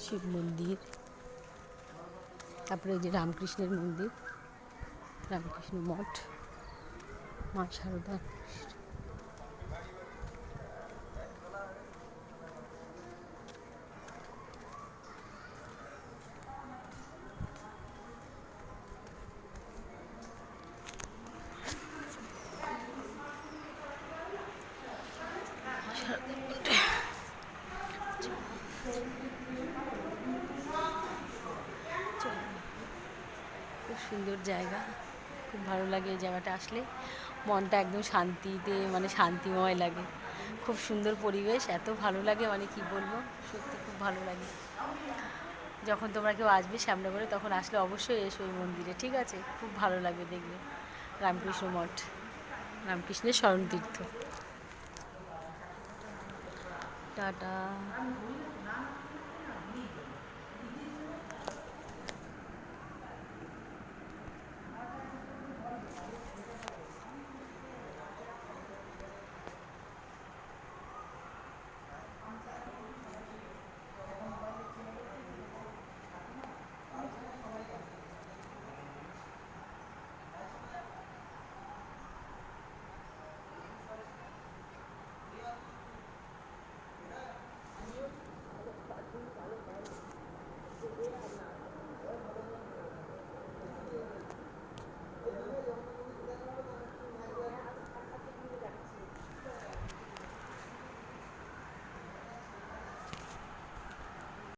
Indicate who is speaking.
Speaker 1: শিব মন্দির, তারপরে এই যে রামকৃষ্ণের মন্দির, রামকৃষ্ণ মঠ, মা শারদা। খুব সুন্দর জায়গা, খুব ভালো লাগে এই জায়গাটা আসলে, মনটা একদম শান্তিতে মানে শান্তিময় লাগে। খুব সুন্দর পরিবেশ, এত ভালো লাগে মানে কি বলবো, সত্যি খুব ভালো লাগে। যখন তোমরা কেউ আসবে শ্যামনগরে তখন আসলে অবশ্যই এসো ওই মন্দিরে, ঠিক আছে? খুব ভালো লাগবে দেখবে। রামকৃষ্ণ মঠ, রামকৃষ্ণের শরণতীর্থ। টাটা।